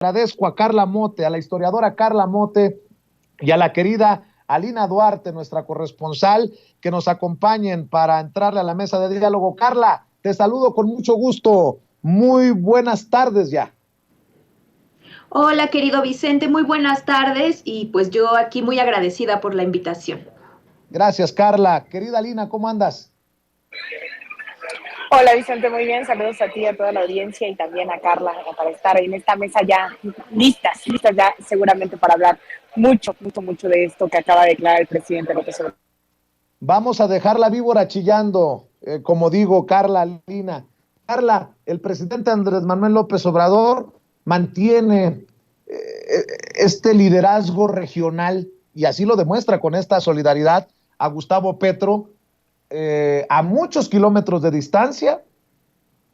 Agradezco a Carla Mote, a la historiadora Carla Mote y a la querida Alina Duarte, nuestra corresponsal, que nos acompañen para entrarle a la mesa de diálogo. Carla, te saludo con mucho gusto. Muy buenas tardes ya. Hola, querido Vicente, muy buenas tardes y pues yo aquí muy agradecida por la invitación. Gracias, Carla. Querida Alina, ¿cómo andas? Hola Vicente, muy bien, saludos a ti, a toda la audiencia y también a Carla para estar en esta mesa ya listas ya seguramente para hablar mucho de esto que acaba de declarar el presidente López Obrador. Vamos a dejar la víbora chillando, como digo, Carla, Alina. Carla, el presidente Andrés Manuel López Obrador mantiene este liderazgo regional y así lo demuestra con esta solidaridad a Gustavo Petro a muchos kilómetros de distancia,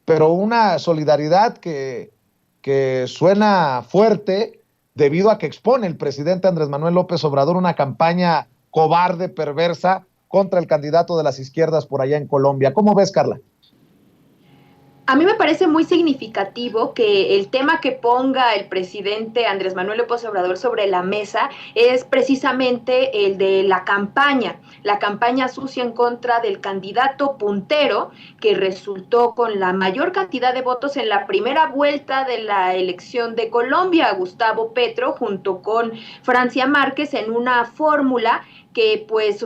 pero una solidaridad que suena fuerte debido a que expone el presidente Andrés Manuel López Obrador una campaña cobarde, perversa, contra el candidato de las izquierdas por allá en Colombia. ¿Cómo ves, Carla? A mí me parece muy significativo que el tema que ponga el presidente Andrés Manuel López Obrador sobre la mesa es precisamente el de la campaña sucia en contra del candidato puntero que resultó con la mayor cantidad de votos en la primera vuelta de la elección de Colombia, Gustavo Petro, junto con Francia Márquez, en una fórmula que pues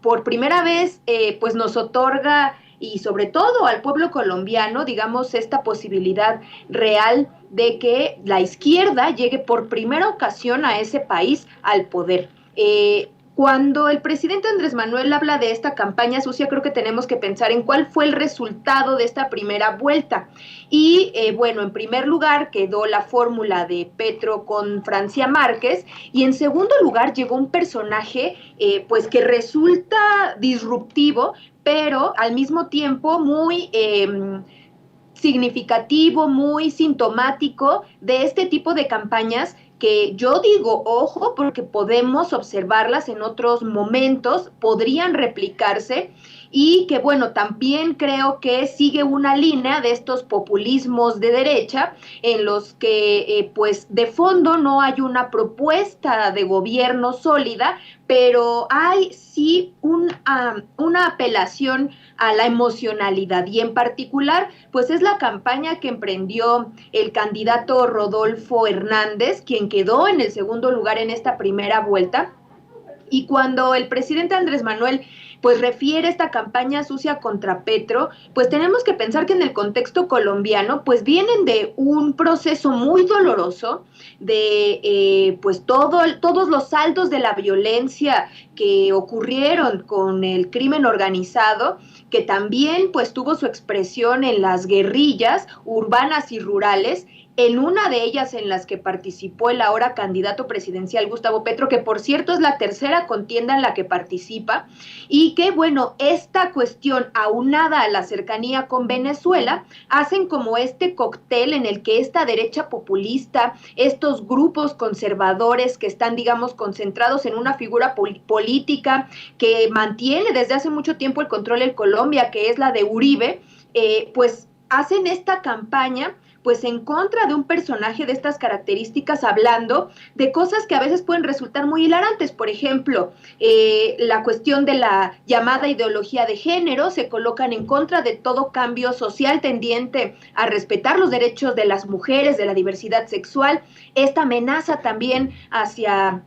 por primera vez pues nos otorga y sobre todo al pueblo colombiano, digamos, esta posibilidad real de que la izquierda llegue por primera ocasión a ese país al poder. Cuando el presidente Andrés Manuel habla de esta campaña sucia, creo que tenemos que pensar en cuál fue el resultado de esta primera vuelta. Y bueno, en primer lugar quedó la fórmula de Petro con Francia Márquez, y en segundo lugar llegó un personaje pues que resulta disruptivo, pero al mismo tiempo muy significativo, muy sintomático de este tipo de campañas que yo digo, ojo, porque podemos observarlas en otros momentos, podrían replicarse y que bueno, también creo que sigue una línea de estos populismos de derecha en los que pues de fondo no hay una propuesta de gobierno sólida, pero hay sí una apelación a la emocionalidad y en particular pues es la campaña que emprendió el candidato Rodolfo Hernández, quien quedó en el segundo lugar en esta primera vuelta. Y cuando el presidente Andrés Manuel pues refiere esta campaña sucia contra Petro, pues tenemos que pensar que en el contexto colombiano pues vienen de un proceso muy doloroso de pues todos los saltos de la violencia que ocurrieron con el crimen organizado, que también pues tuvo su expresión en las guerrillas urbanas y rurales, en una de ellas en las que participó el ahora candidato presidencial Gustavo Petro, que por cierto es la tercera contienda en la que participa, y que bueno, esta cuestión aunada a la cercanía con Venezuela, hacen como este cóctel en el que esta derecha populista, estos grupos conservadores que están, digamos, concentrados en una figura política que mantiene desde hace mucho tiempo el control en Colombia, que es la de Uribe, pues hacen esta campaña pues en contra de un personaje de estas características, hablando de cosas que a veces pueden resultar muy hilarantes. Por ejemplo, la cuestión de la llamada ideología de género, se colocan en contra de todo cambio social tendiente a respetar los derechos de las mujeres, de la diversidad sexual, esta amenaza también hacia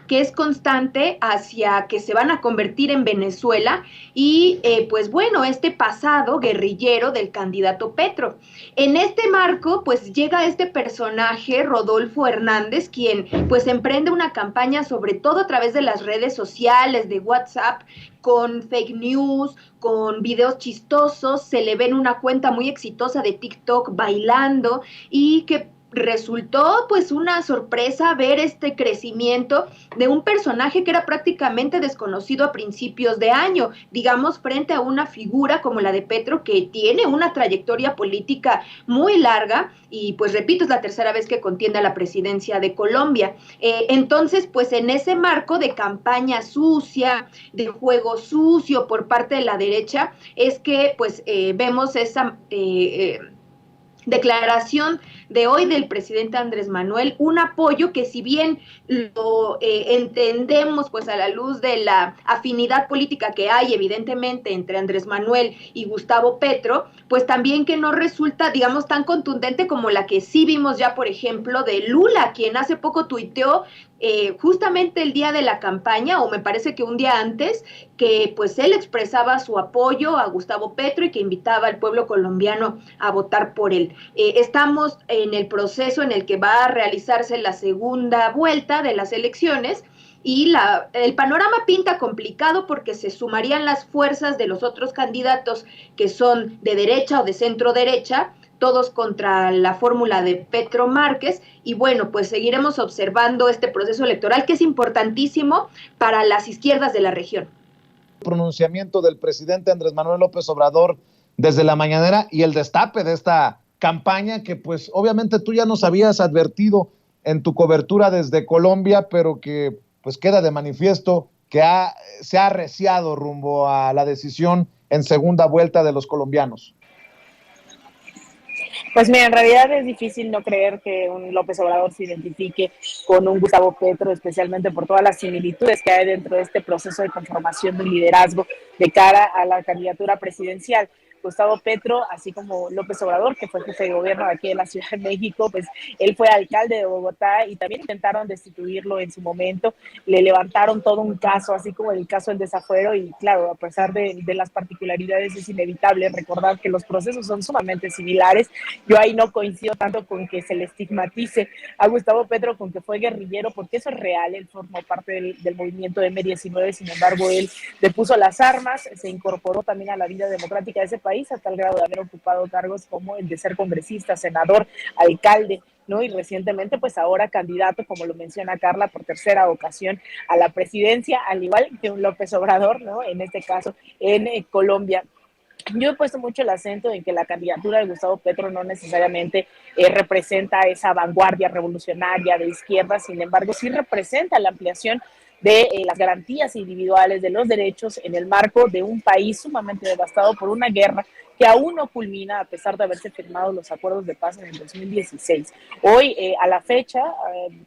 que es constante hacia que se van a convertir en Venezuela y pues bueno, este pasado guerrillero del candidato Petro. En este marco pues llega este personaje, Rodolfo Hernández, quien pues emprende una campaña sobre todo a través de las redes sociales, de WhatsApp, con fake news, con videos chistosos, se le ve en una cuenta muy exitosa de TikTok bailando y que resultó pues una sorpresa ver este crecimiento de un personaje que era prácticamente desconocido a principios de año, digamos, frente a una figura como la de Petro, que tiene una trayectoria política muy larga y pues repito, es la tercera vez que contiende a la presidencia de Colombia. Entonces, pues en ese marco de campaña sucia, de juego sucio por parte de la derecha, es que pues vemos declaración de hoy del presidente Andrés Manuel, un apoyo que si bien lo entendemos pues a la luz de la afinidad política que hay evidentemente entre Andrés Manuel y Gustavo Petro, pues también que no resulta, digamos, tan contundente como la que sí vimos ya, por ejemplo, de Lula, quien hace poco tuiteó justamente el día de la campaña, o me parece que un día antes, que pues él expresaba su apoyo a Gustavo Petro y que invitaba al pueblo colombiano a votar por él. Estamos en el proceso en el que va a realizarse la segunda vuelta de las elecciones y el panorama pinta complicado porque se sumarían las fuerzas de los otros candidatos que son de derecha o de centro derecha, todos contra la fórmula de Petro Márquez, y bueno, pues seguiremos observando este proceso electoral que es importantísimo para las izquierdas de la región. Pronunciamiento del presidente Andrés Manuel López Obrador desde la mañanera y el destape de esta campaña que pues obviamente tú ya nos habías advertido en tu cobertura desde Colombia, pero que pues queda de manifiesto que se ha arreciado rumbo a la decisión en segunda vuelta de los colombianos. Pues mira, en realidad es difícil no creer que un López Obrador se identifique con un Gustavo Petro, especialmente por todas las similitudes que hay dentro de este proceso de conformación de un liderazgo de cara a la candidatura presidencial. Gustavo Petro, así como López Obrador, que fue jefe de gobierno de aquí de la Ciudad de México, pues él fue alcalde de Bogotá y también intentaron destituirlo en su momento, le levantaron todo un caso, así como el caso del desafuero, y claro, a pesar de las particularidades es inevitable recordar que los procesos son sumamente similares. Yo ahí no coincido tanto con que se le estigmatice a Gustavo Petro con que fue guerrillero, porque eso es real, él formó parte del movimiento de M19, sin embargo, él depuso las armas, se incorporó también a la vida democrática de ese país, a tal grado de haber ocupado cargos como el de ser congresista, senador, alcalde, ¿no? Y recientemente, pues ahora candidato, como lo menciona Carla, por tercera ocasión a la presidencia, al igual que un López Obrador, ¿no? En este caso, en Colombia. Yo he puesto mucho el acento en que la candidatura de Gustavo Petro no necesariamente representa esa vanguardia revolucionaria de izquierda, sin embargo, sí representa la ampliación de las garantías individuales de los derechos en el marco de un país sumamente devastado por una guerra que aún no culmina a pesar de haberse firmado los acuerdos de paz en el 2016. Hoy, a la fecha,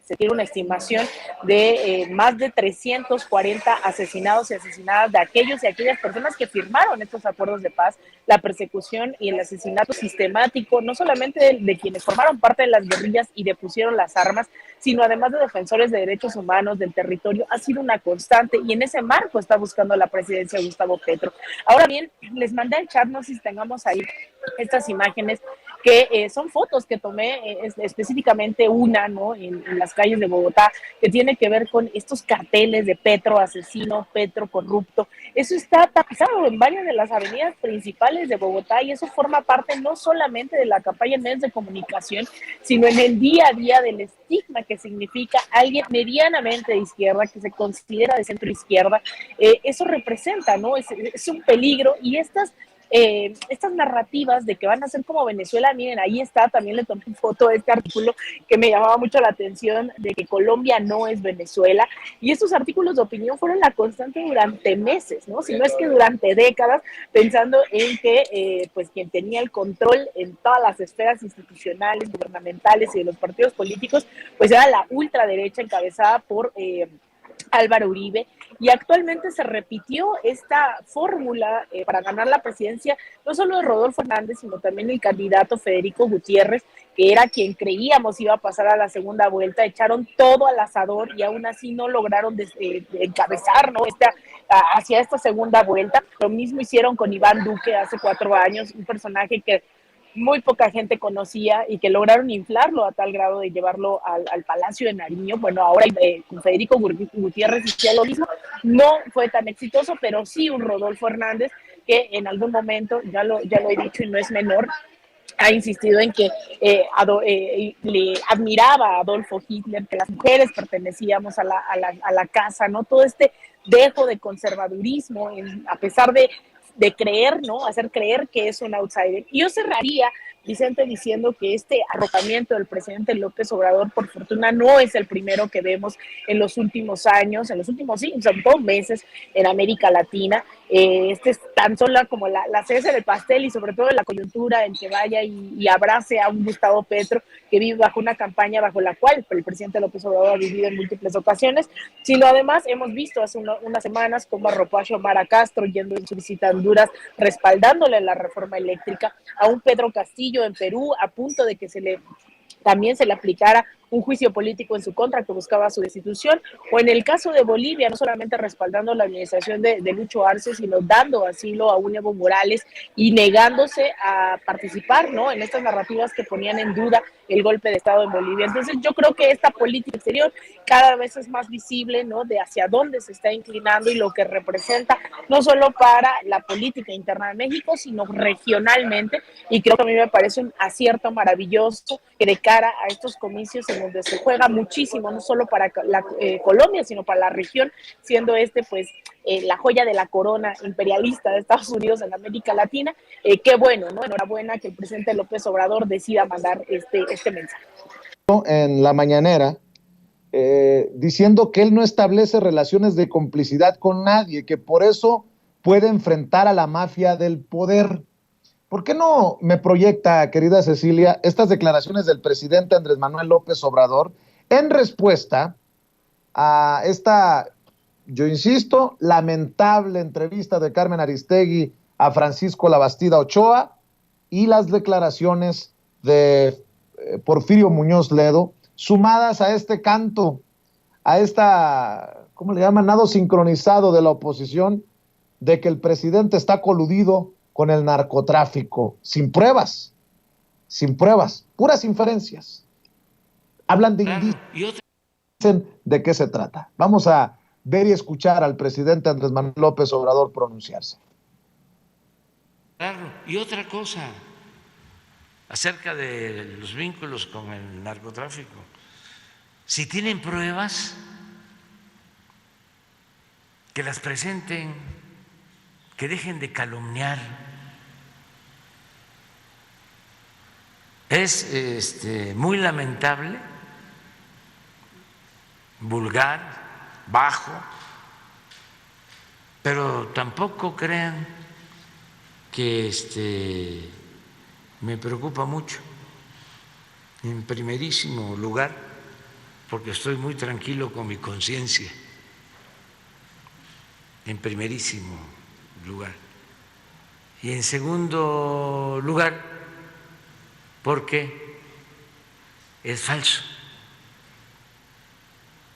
se tiene una estimación de más de 340 asesinados y asesinadas de aquellos y aquellas personas que firmaron estos acuerdos de paz, la persecución y el asesinato sistemático, no solamente de quienes formaron parte de las guerrillas y depusieron las armas, sino además de defensores de derechos humanos del territorio, ha sido una constante y en ese marco está buscando la presidencia de Gustavo Petro. Ahora bien, les mandé al chat, no sé si tengamos ahí estas imágenes que son fotos que tomé, específicamente una, ¿no? En las calles de Bogotá, que tiene que ver con estos carteles de Petro asesino, Petro corrupto. Eso está tapizado en varias de las avenidas principales de Bogotá y eso forma parte no solamente de la campaña en medios de comunicación, sino en el día a día del estigma que significa alguien medianamente de izquierda, que se considera de centro izquierda. Eso representa, ¿no? Es un peligro y estas narrativas de que van a ser como Venezuela, miren, ahí está, también le tomé foto de este artículo que me llamaba mucho la atención de que Colombia no es Venezuela, y estos artículos de opinión fueron la constante durante meses, ¿no? Si no es que durante décadas, pensando en que pues quien tenía el control en todas las esferas institucionales, gubernamentales y de los partidos políticos, pues era la ultraderecha encabezada por Álvaro Uribe, y actualmente se repitió esta fórmula para ganar la presidencia, no solo de Rodolfo Hernández, sino también el candidato Federico Gutiérrez, que era quien creíamos iba a pasar a la segunda vuelta. Echaron todo al asador y aún así no lograron encabezar, ¿no? Hacia esta segunda vuelta. Lo mismo hicieron con Iván Duque hace 4 años, un personaje que muy poca gente conocía y que lograron inflarlo a tal grado de llevarlo al Palacio de Nariño. Bueno, ahora con Federico Gutiérrez hicieron lo mismo, no fue tan exitoso, pero sí un Rodolfo Hernández que en algún momento, ya lo he dicho y no es menor, ha insistido en que le admiraba a Adolfo Hitler, que las mujeres pertenecíamos a la casa, ¿no? Todo este dejo de conservadurismo, a pesar de creer, ¿no? Hacer creer que es un outsider. Y yo cerraría Vicente, diciendo que este arrojamiento del presidente López Obrador, por fortuna, no es el primero que vemos en los últimos años, en los últimos, sí, sobre todo meses en América Latina. Este es tan solo como la cereza del pastel y sobre todo la coyuntura en que vaya y abrace a un Gustavo Petro que vive bajo una campaña bajo la cual el presidente López Obrador ha vivido en múltiples ocasiones, sino además hemos visto hace unas semanas cómo arropó a Xiomara Castro yendo en su visita a Honduras, respaldándole la reforma eléctrica, a un Pedro Castillo en Perú a punto de que también se le aplicara un juicio político en su contra que buscaba su destitución, o en el caso de Bolivia, no solamente respaldando la administración de Lucho Arce, sino dando asilo a un Evo Morales y negándose a participar, ¿no?, en estas narrativas que ponían en duda el golpe de Estado en Bolivia. Entonces yo creo que esta política exterior cada vez es más visible, ¿no?, de hacia dónde se está inclinando y lo que representa, no solo para la política interna de México, sino regionalmente, y creo que a mí me parece un acierto maravilloso que de cara a estos comicios en donde se juega muchísimo, no solo para Colombia, sino para la región, siendo pues la joya de la corona imperialista de Estados Unidos en América Latina. Qué bueno, ¿no? Enhorabuena que el presidente López Obrador decida mandar este mensaje. En la mañanera, diciendo que él no establece relaciones de complicidad con nadie, que por eso puede enfrentar a la mafia del poder. ¿Por qué no me proyecta, querida Cecilia, estas declaraciones del presidente Andrés Manuel López Obrador en respuesta a esta, yo insisto, lamentable entrevista de Carmen Aristegui a Francisco Labastida Ochoa y las declaraciones de Porfirio Muñoz Ledo, sumadas a este canto, a esta, ¿cómo le llaman?, nado sincronizado de la oposición, de que el presidente está coludido con el narcotráfico, sin pruebas, puras inferencias. Hablan de indicios, dicen de qué se trata. Vamos a ver y escuchar al presidente Andrés Manuel López Obrador pronunciarse. Claro, y otra cosa acerca de los vínculos con el narcotráfico. Si tienen pruebas, que las presenten, que dejen de calumniar. Es muy lamentable, vulgar, bajo, pero tampoco crean que me preocupa mucho. En primerísimo lugar, porque estoy muy tranquilo con mi conciencia. En primerísimo lugar. Y en segundo lugar, porque es falso,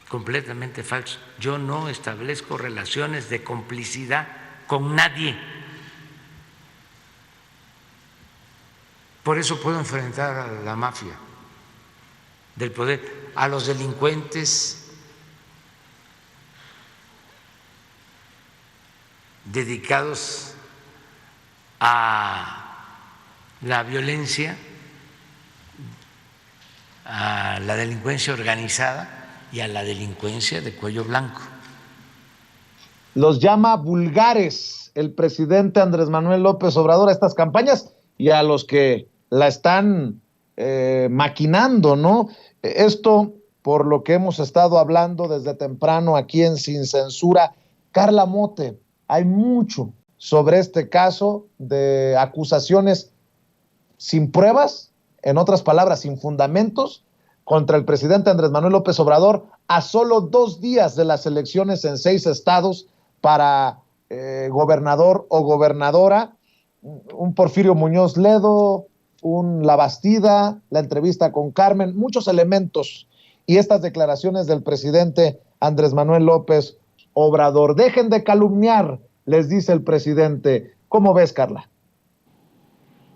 completamente falso. Yo no establezco relaciones de complicidad con nadie. Por eso puedo enfrentar a la mafia del poder, a los delincuentes dedicados a la violencia, a la delincuencia organizada y a la delincuencia de cuello blanco. Los llama vulgares el presidente Andrés Manuel López Obrador a estas campañas y a los que la están maquinando, ¿no? Esto, por lo que hemos estado hablando desde temprano aquí en Sin Censura. Carla Mote, hay mucho sobre este caso de acusaciones sin pruebas, en otras palabras, sin fundamentos, contra el presidente Andrés Manuel López Obrador a solo 2 días de las elecciones en 6 estados para gobernador o gobernadora. Un Porfirio Muñoz Ledo, un Labastida, la entrevista con Carmen, muchos elementos y estas declaraciones del presidente Andrés Manuel López Obrador. Dejen de calumniar, les dice el presidente. ¿Cómo ves, Carla?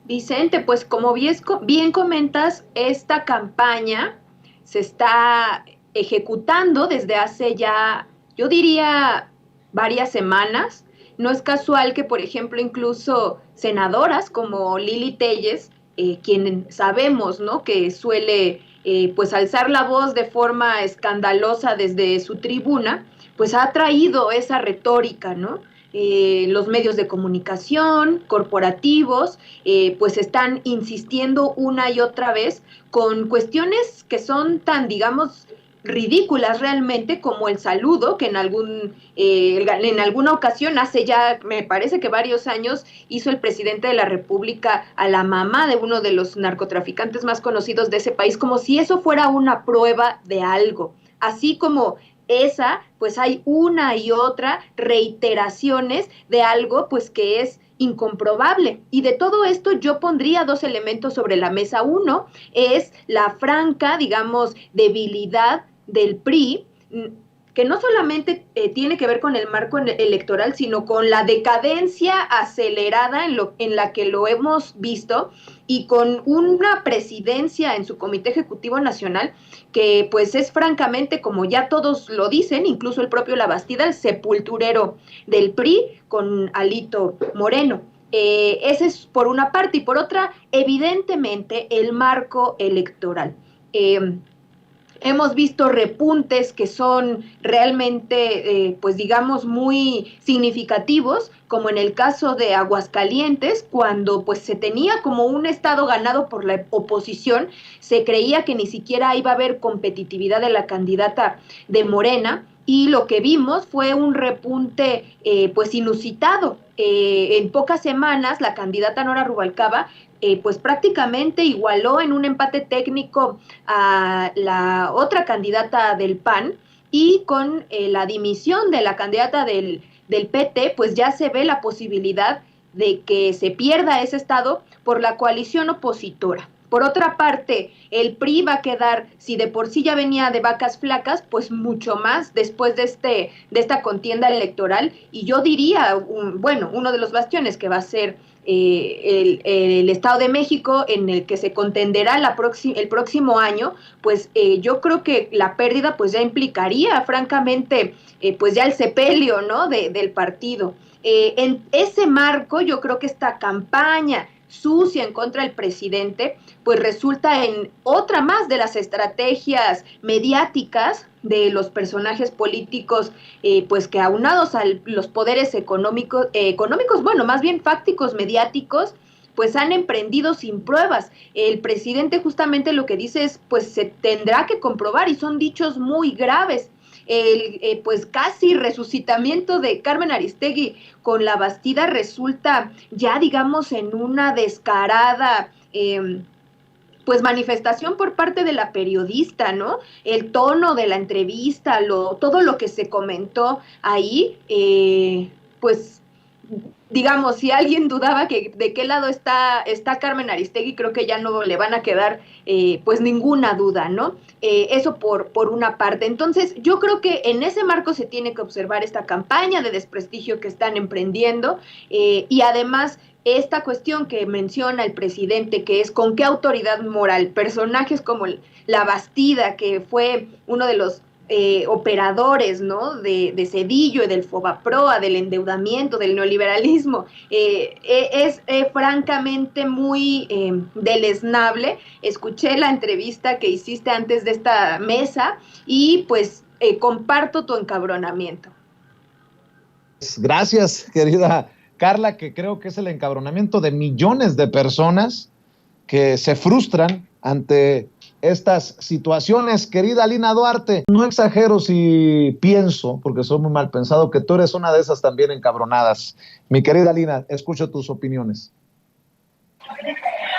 Vicente, pues como bien comentas, esta campaña se está ejecutando desde hace ya, yo diría, varias semanas. No es casual que, por ejemplo, incluso senadoras como Lili Telles, quien sabemos, ¿no?, que suele pues alzar la voz de forma escandalosa desde su tribuna, pues ha traído esa retórica, ¿no? los medios de comunicación, corporativos, pues están insistiendo una y otra vez con cuestiones que son tan, digamos, ridículas realmente, como el saludo que en alguna ocasión, hace ya me parece que varios años, hizo el presidente de la República a la mamá de uno de los narcotraficantes más conocidos de ese país, como si eso fuera una prueba de algo. Así como esa, pues hay una y otra reiteraciones de algo pues que es incomprobable. Y de todo esto yo pondría dos elementos sobre la mesa. Uno es la franca, digamos, debilidad del PRI, que no solamente tiene que ver con el marco electoral, sino con la decadencia acelerada en la que lo hemos visto, y con una presidencia en su Comité Ejecutivo Nacional que pues es francamente, como ya todos lo dicen, incluso el propio Labastida, el sepulturero del PRI con Alito Moreno. Ese es por una parte, y por otra, evidentemente, el marco electoral. Hemos visto repuntes que son realmente, pues digamos, muy significativos, como en el caso de Aguascalientes, cuando pues se tenía como un estado ganado por la oposición, se creía que ni siquiera iba a haber competitividad de la candidata de Morena, y lo que vimos fue un repunte pues inusitado. En pocas semanas la candidata Nora Rubalcaba pues prácticamente igualó en un empate técnico a la otra candidata del PAN, y con la dimisión de la candidata del PT, pues ya se ve la posibilidad de que se pierda ese estado por la coalición opositora. Por otra parte, el PRI va a quedar, si de por sí ya venía de vacas flacas, pues mucho más después de esta contienda electoral, y yo diría, uno de los bastiones que va a ser el Estado de México, en el que se contenderá el próximo año, pues yo creo que la pérdida pues ya implicaría francamente pues ya el sepelio, ¿no?, del partido. En ese marco yo creo que esta campaña sucia en contra del presidente pues resulta en otra más de las estrategias mediáticas de los personajes políticos, pues que aunados a los poderes económicos, bueno, más bien fácticos mediáticos, pues han emprendido sin pruebas. El presidente justamente lo que dice es, pues se tendrá que comprobar, y son dichos muy graves. El pues casi resucitamiento de Carmen Aristegui con Labastida resulta ya, digamos, en una descarada pues manifestación por parte de la periodista, ¿no? El tono de la entrevista, todo lo que se comentó ahí, pues digamos, si alguien dudaba que de qué lado está Carmen Aristegui, creo que ya no le van a quedar pues ninguna duda, ¿no? Eso por una parte. Entonces, yo creo que en ese marco se tiene que observar esta campaña de desprestigio que están emprendiendo, y además esta cuestión que menciona el presidente, que es con qué autoridad moral personajes como Labastida, que fue uno de los operadores, ¿no?, de Zedillo y del Fobaproa, del endeudamiento, del neoliberalismo, es francamente muy deleznable. Escuché la entrevista que hiciste antes de esta mesa y pues comparto tu encabronamiento. Gracias, querida Carla, que creo que es el encabronamiento de millones de personas que se frustran ante estas situaciones. Querida Lina Duarte, no exagero si pienso, porque soy muy mal pensado, que tú eres una de esas también encabronadas. Mi querida Lina, escucho tus opiniones.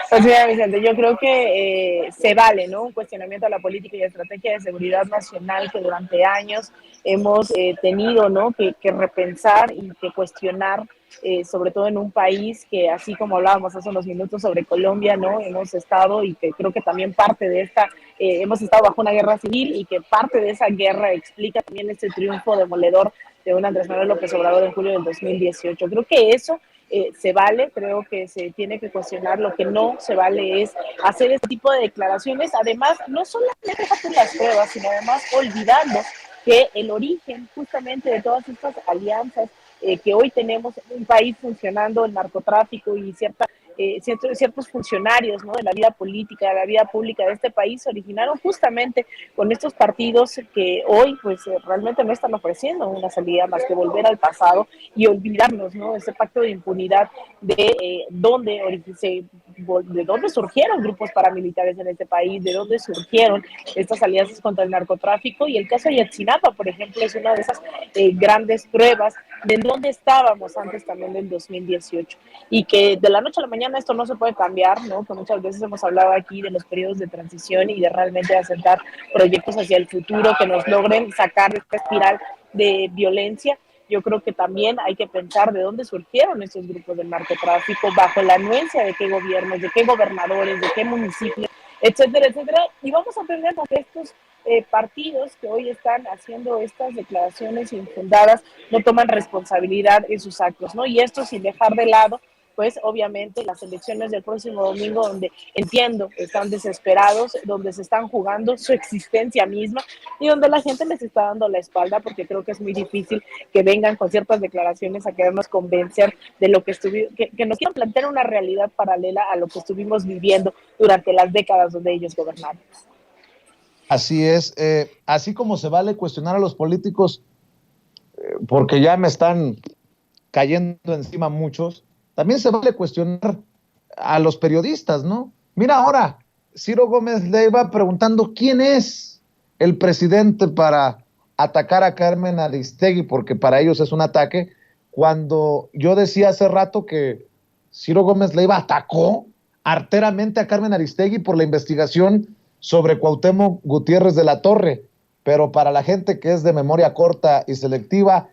Pues mira, Vicente, yo creo que se vale, ¿no?, un cuestionamiento a la política y estrategia de seguridad nacional que durante años hemos tenido, ¿no?, que repensar y que cuestionar, sobre todo en un país que, así como hablábamos hace unos minutos sobre Colombia, ¿no?, hemos estado, y que creo que también parte de esta, hemos estado bajo una guerra civil, y que parte de esa guerra explica también este triunfo demoledor de un Andrés Manuel López Obrador en julio del 2018. Creo que eso se vale, creo que se tiene que cuestionar. Lo que no se vale es hacer este tipo de declaraciones, además, no solamente hacer las pruebas, sino además olvidando que el origen justamente de todas estas alianzas que hoy tenemos en un país funcionando, el narcotráfico y cierta ciertos funcionarios, ¿no?, de la vida política, de la vida pública de este país, se originaron justamente con estos partidos que hoy pues realmente no están ofreciendo una salida más que volver al pasado y olvidarnos, ¿no?, ese pacto de impunidad de dónde surgieron grupos paramilitares en este país, de dónde surgieron estas alianzas contra el narcotráfico. Y el caso de Ayotzinapa, por ejemplo, es una de esas grandes pruebas de dónde estábamos antes también del 2018, y que de la noche a la mañana esto no se puede cambiar, ¿no?, que muchas veces hemos hablado aquí de los periodos de transición y de realmente asentar proyectos hacia el futuro que nos logren sacar de esta espiral de violencia. Yo creo que también hay que pensar de dónde surgieron estos grupos del narcotráfico, bajo la anuencia de qué gobiernos, de qué gobernadores, de qué municipios, etcétera, etcétera. Y vamos a aprender que estos partidos que hoy están haciendo estas declaraciones infundadas no toman responsabilidad en sus actos, ¿no? Y esto sin dejar de lado pues obviamente las elecciones del próximo domingo, donde entiendo están desesperados, donde se están jugando su existencia misma y donde la gente les está dando la espalda, porque creo que es muy difícil que vengan con ciertas declaraciones a querernos convencer de lo que que nos quieran plantear una realidad paralela a lo que estuvimos viviendo durante las décadas donde ellos gobernaron. Así es, así como se vale cuestionar a los políticos, porque ya me están cayendo encima muchos, también se vale cuestionar a los periodistas, ¿no? Mira ahora, Ciro Gómez Leiva preguntando quién es el presidente para atacar a Carmen Aristegui, porque para ellos es un ataque, cuando yo decía hace rato que Ciro Gómez Leiva atacó arteramente a Carmen Aristegui por la investigación sobre Cuauhtémoc Gutiérrez de la Torre, pero para la gente que es de memoria corta y selectiva,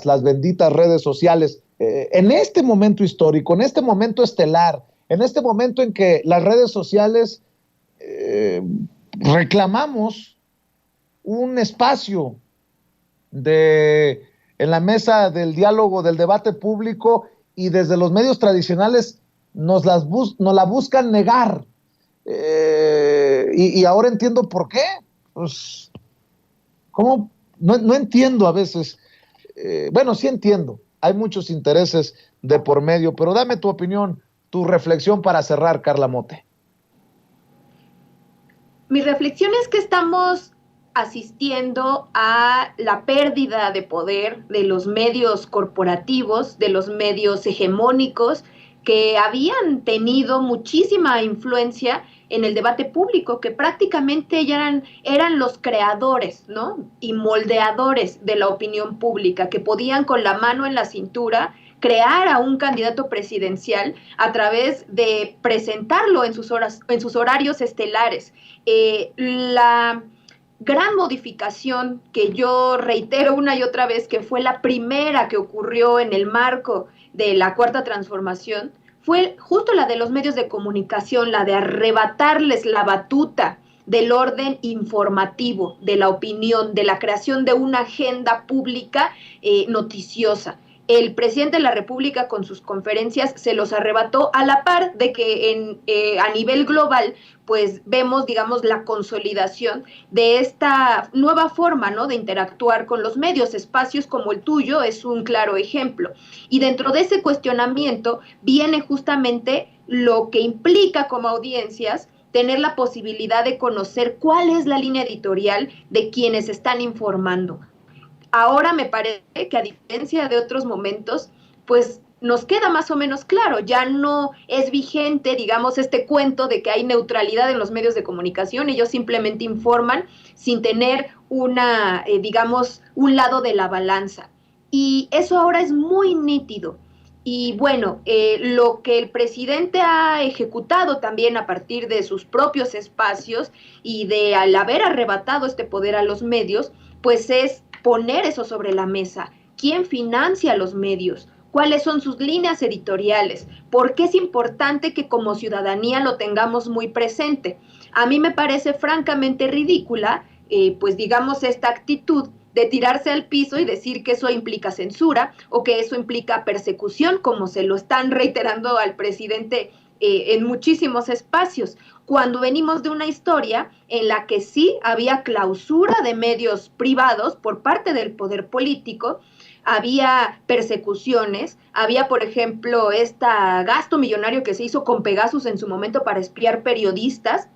las benditas redes sociales, en este momento histórico, en este momento estelar, en este momento en que las redes sociales reclamamos un espacio en la mesa del diálogo, del debate público, y desde los medios tradicionales nos la buscan negar. Y ahora entiendo por qué. Pues, ¿cómo? No entiendo a veces. Bueno, sí entiendo. Hay muchos intereses de por medio, pero dame tu opinión, tu reflexión para cerrar, Carla Mote. Mi reflexión es que estamos asistiendo a la pérdida de poder de los medios corporativos, de los medios hegemónicos, que habían tenido muchísima influencia en el debate público, que prácticamente ya eran los creadores, ¿no?, y moldeadores de la opinión pública, que podían con la mano en la cintura crear a un candidato presidencial a través de presentarlo en sus horarios estelares. La gran modificación que yo reitero una y otra vez, que fue la primera que ocurrió en el marco de la Cuarta Transformación, fue justo la de los medios de comunicación, la de arrebatarles la batuta del orden informativo, de la opinión, de la creación de una agenda pública noticiosa. El presidente de la República con sus conferencias se los arrebató, a la par de que a nivel global pues vemos, digamos, la consolidación de esta nueva forma, ¿no?, de interactuar con los medios. Espacios como el tuyo es un claro ejemplo. Y dentro de ese cuestionamiento viene justamente lo que implica como audiencias tener la posibilidad de conocer cuál es la línea editorial de quienes están informando. Ahora me parece que, a diferencia de otros momentos, pues nos queda más o menos claro, ya no es vigente, digamos, este cuento de que hay neutralidad en los medios de comunicación, ellos simplemente informan sin tener digamos, un lado de la balanza. Y eso ahora es muy nítido. Y bueno, lo que el presidente ha ejecutado también a partir de sus propios espacios y de al haber arrebatado este poder a los medios, pues es poner eso sobre la mesa. ¿Quién financia los medios? ¿Cuáles son sus líneas editoriales? ¿Por qué es importante que como ciudadanía lo tengamos muy presente? A mí me parece francamente ridícula, pues digamos, esta actitud de tirarse al piso y decir que eso implica censura o que eso implica persecución, como se lo están reiterando al presidente en muchísimos espacios, cuando venimos de una historia en la que sí había clausura de medios privados por parte del poder político, había persecuciones, había, por ejemplo, este gasto millonario que se hizo con Pegasus en su momento para espiar periodistas,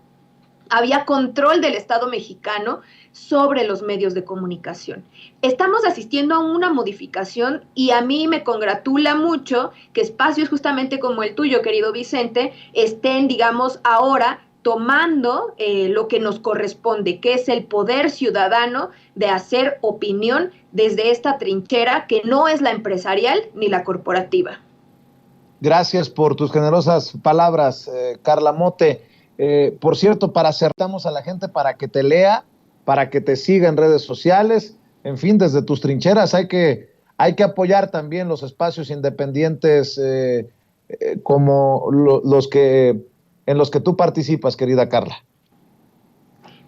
había control del Estado mexicano sobre los medios de comunicación. Estamos asistiendo a una modificación y a mí me congratula mucho que espacios justamente como el tuyo, querido Vicente, estén, digamos, ahora tomando lo que nos corresponde, que es el poder ciudadano de hacer opinión desde esta trinchera que no es la empresarial ni la corporativa. Gracias por tus generosas palabras, Carla Mote. Por cierto, acertamos a la gente para que te lea, para que te siga en redes sociales, en fin, desde tus trincheras hay que apoyar también los espacios independientes como en los que tú participas, querida Carla.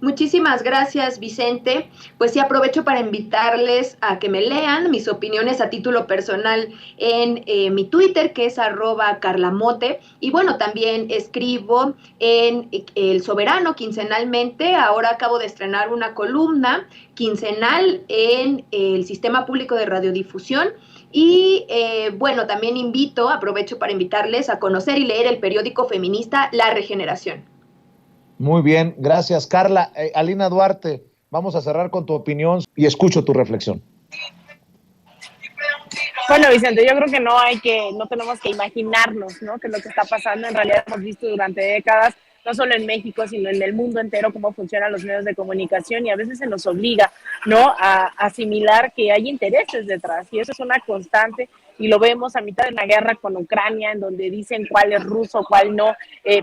Muchísimas gracias, Vicente. Pues sí, aprovecho para invitarles a que me lean mis opiniones a título personal en mi Twitter, que es @carlamote. Y bueno, también escribo en El Soberano quincenalmente. Ahora acabo de estrenar una columna quincenal en el Sistema Público de Radiodifusión. Y bueno, también aprovecho para invitarles a conocer y leer el periódico feminista La Regeneración. Muy bien, gracias, Carla. Alina Duarte, vamos a cerrar con tu opinión y escucho tu reflexión. Bueno, Vicente, yo creo que no tenemos que imaginarnos, ¿no?, que lo que está pasando en realidad hemos visto durante décadas, no solo en México, sino en el mundo entero, cómo funcionan los medios de comunicación, y a veces se nos obliga, ¿no?, a asimilar que hay intereses detrás, y eso es una constante, y lo vemos a mitad de la guerra con Ucrania, en donde dicen cuál es ruso, cuál no,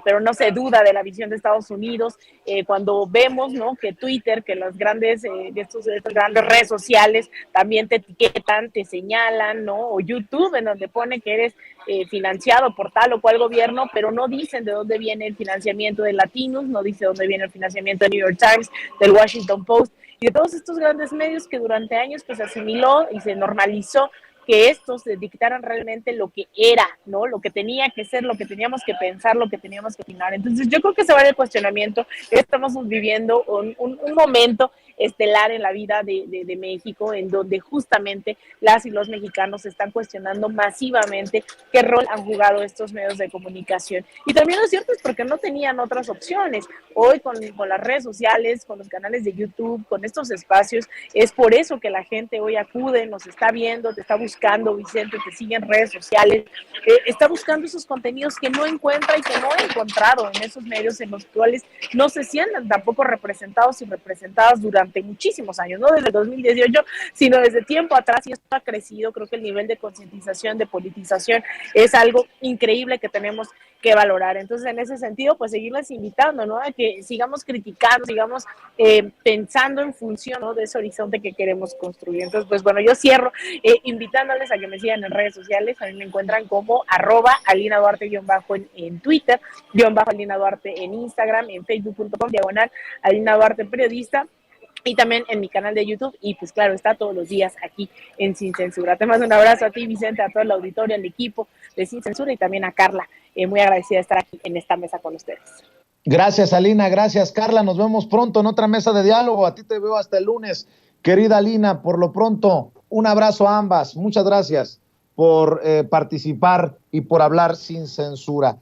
pero no se duda de la visión de Estados Unidos. Cuando vemos, ¿no?, que Twitter, que las grandes, estas grandes redes sociales también te etiquetan, te señalan, ¿no?, o YouTube, en donde pone que eres financiado por tal o cual gobierno, pero no dicen de dónde viene el financiamiento de Latinos, no dice dónde viene el financiamiento del New York Times, del Washington Post, y de todos estos grandes medios que durante años pues se asimiló y se normalizó que estos dictaran realmente lo que era, ¿no?, lo que tenía que ser, lo que teníamos que pensar, lo que teníamos que opinar. Entonces yo creo que se va el cuestionamiento. Estamos viviendo un momento estelar en la vida de México, en donde justamente las y los mexicanos están cuestionando masivamente qué rol han jugado estos medios de comunicación. Y también es cierto, es porque no tenían otras opciones. Hoy con las redes sociales, con los canales de YouTube, con estos espacios, es por eso que la gente hoy acude, nos está viendo, te está buscando, Vicente, te sigue en redes sociales, está buscando esos contenidos que no encuentra y que no ha encontrado en esos medios en los cuales no se sientan tampoco representados y representadas durante muchísimos años, no desde el 2018, sino desde tiempo atrás, y esto ha crecido. Creo que el nivel de concientización, de politización, es algo increíble que tenemos que valorar. Entonces, en ese sentido, pues seguirles invitando, ¿no?, a que sigamos criticando, sigamos pensando en función, ¿no?, de ese horizonte que queremos construir. Entonces, pues bueno, yo cierro invitándoles a que me sigan en redes sociales. A mí me encuentran como @Alina Duarte en Twitter, _Alina Duarte en Instagram, en facebook.com/Alina Duarte Periodista, y también en mi canal de YouTube, y pues claro, está todos los días aquí en Sin Censura. Te mando un abrazo a ti, Vicente, a todo el auditorio, al equipo de Sin Censura, y también a Carla, muy agradecida de estar aquí en esta mesa con ustedes. Gracias, Alina, gracias, Carla, nos vemos pronto en otra mesa de diálogo. A ti te veo hasta el lunes, querida Alina. Por lo pronto, un abrazo a ambas, muchas gracias por participar y por hablar sin censura.